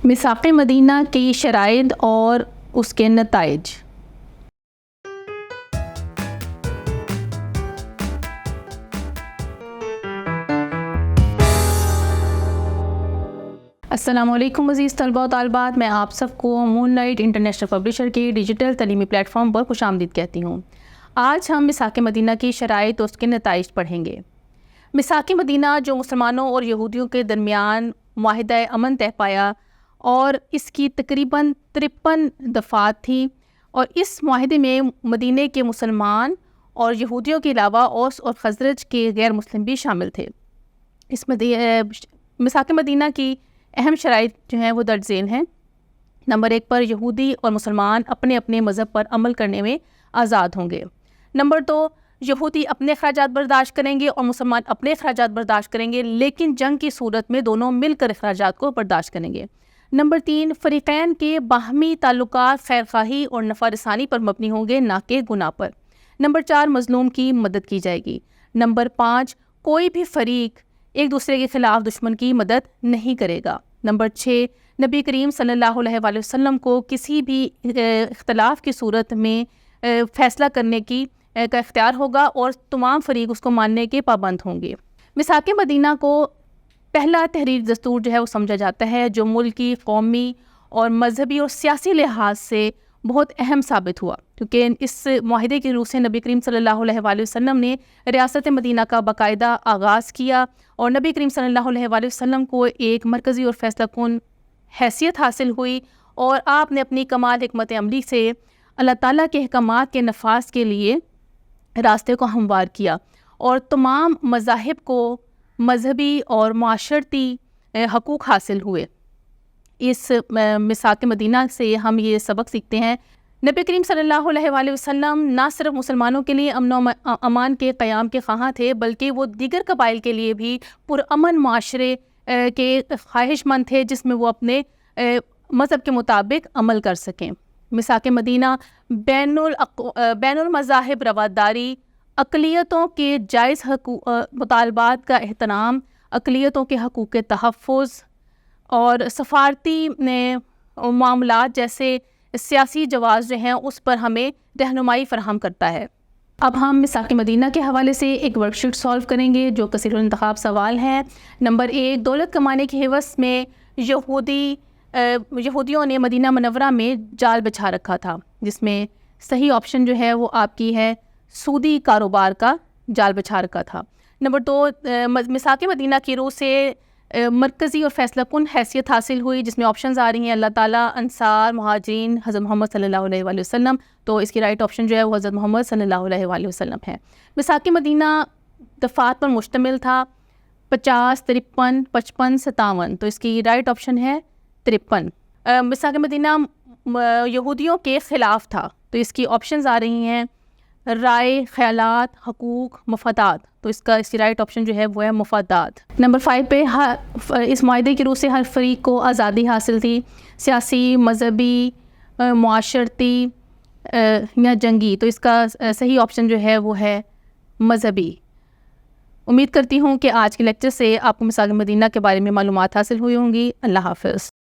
میثاق مدینہ کی شرائط اور اس کے نتائج۔ السلام علیکم عزیز طلباء و طالبات، میں آپ سب کو مون لائٹ انٹرنیشنل پبلشر کے ڈیجیٹل تعلیمی پلیٹ فارم پر خوش آمدید کہتی ہوں۔ آج ہم میثاق مدینہ کی شرائط اور اس کے نتائج پڑھیں گے۔ میثاق مدینہ جو مسلمانوں اور یہودیوں کے درمیان معاہدہ امن طے پایا اور اس کی تقریباً 53 دفعات تھیں، اور اس معاہدے میں مدینہ کے مسلمان اور یہودیوں کے علاوہ اوس اور خزرج کے غیر مسلم بھی شامل تھے۔ اس میثاق مدینہ کی اہم شرائط جو ہیں وہ درج ذیل ہیں۔ نمبر 1 پر یہودی اور مسلمان اپنے اپنے مذہب پر عمل کرنے میں آزاد ہوں گے۔ نمبر 2، یہودی اپنے اخراجات برداشت کریں گے اور مسلمان اپنے اخراجات برداشت کریں گے، لیکن جنگ کی صورت میں دونوں مل کر اخراجات کو برداشت کریں گے۔ نمبر 3، فریقین کے باہمی تعلقات خیر خواہی اور نفع رسانی پر مبنی ہوں گے، نہ کہ گناہ پر۔ نمبر 4، مظلوم کی مدد کی جائے گی۔ نمبر 5، کوئی بھی فریق ایک دوسرے کے خلاف دشمن کی مدد نہیں کرے گا۔ نمبر 6، نبی کریم صلی اللہ علیہ وآلہ وسلم کو کسی بھی اختلاف کی صورت میں فیصلہ کرنے کا اختیار ہوگا اور تمام فریق اس کو ماننے کے پابند ہوں گے۔ میثاق مدینہ کو پہلا تحریر دستور جو ہے وہ سمجھا جاتا ہے، جو ملکی، قومی اور مذہبی اور سیاسی لحاظ سے بہت اہم ثابت ہوا، کیونکہ اس معاہدے کی روح سے نبی کریم صلی اللہ علیہ وآلہ وسلم نے ریاست مدینہ کا باقاعدہ آغاز کیا، اور نبی کریم صلی اللہ علیہ وآلہ وسلم کو ایک مرکزی اور فیصلہ کن حیثیت حاصل ہوئی، اور آپ نے اپنی کمال حکمت عملی سے اللہ تعالیٰ کے احکامات کے نفاذ کے لیے راستے کو ہموار کیا، اور تمام مذاہب کو مذہبی اور معاشرتی حقوق حاصل ہوئے۔ اس میثاق مدینہ سے ہم یہ سبق سیکھتے ہیں، نبی کریم صلی اللہ علیہ وآلہ وسلم نہ صرف مسلمانوں کے لیے امن و امان کے قیام کے خواہاں تھے، بلکہ وہ دیگر قبائل کے لیے بھی پرامن معاشرے کے خواہش مند تھے، جس میں وہ اپنے مذہب کے مطابق عمل کر سکیں۔ میثاق مدینہ بین المذاہب رواداری، اقلیتوں کے جائز مطالبات کا احترام، اقلیتوں کے حقوق کے تحفظ اور سفارتی معاملات جیسے سیاسی جواز جو ہیں اس پر ہمیں رہنمائی فراہم کرتا ہے۔ اب ہم میثاق مدینہ کے حوالے سے ایک ورک شیٹ سالو کریں گے جو کثیر الانتخاب سوال ہے۔ نمبر 1، دولت کمانے کی حوث میں یہودیوں نے مدینہ منورہ میں جال بچھا رکھا تھا، جس میں صحیح آپشن جو ہے وہ آپ کی ہے سودی کاروبار کا جال بچھا رکھا تھا۔ نمبر 2، میثاق مدینہ کی روح سے مرکزی اور فیصلہ کن حیثیت حاصل ہوئی، جس میں آپشنز آ رہی ہیں اللہ تعالیٰ، انصار، مہاجرین، حضرت محمد صلی اللہ علیہ وآلہ وسلم، تو اس کی رائٹ آپشن جو ہے وہ حضرت محمد صلی اللہ علیہ وآلہ وسلم ہے۔ میثاق مدینہ دفعات پر مشتمل تھا، 50، 53، 55، 57، تو اس کی رائٹ آپشن ہے 53۔ میثاق مدینہ یہودیوں کے خلاف تھا، تو اس کی آپشنز آ رہی ہیں رائے، خیالات، حقوق، مفادات، تو اس کی رائٹ آپشن جو ہے وہ ہے مفادات۔ نمبر 5 پہ اس معاہدے کی روح سے ہر فریق کو آزادی حاصل تھی، سیاسی، مذہبی، معاشرتی یا جنگی، تو اس کا صحیح آپشن جو ہے وہ ہے مذہبی۔ امید کرتی ہوں کہ آج کے لیکچر سے آپ کو میثاق مدینہ کے بارے میں معلومات حاصل ہوئی ہوں گی۔ اللہ حافظ۔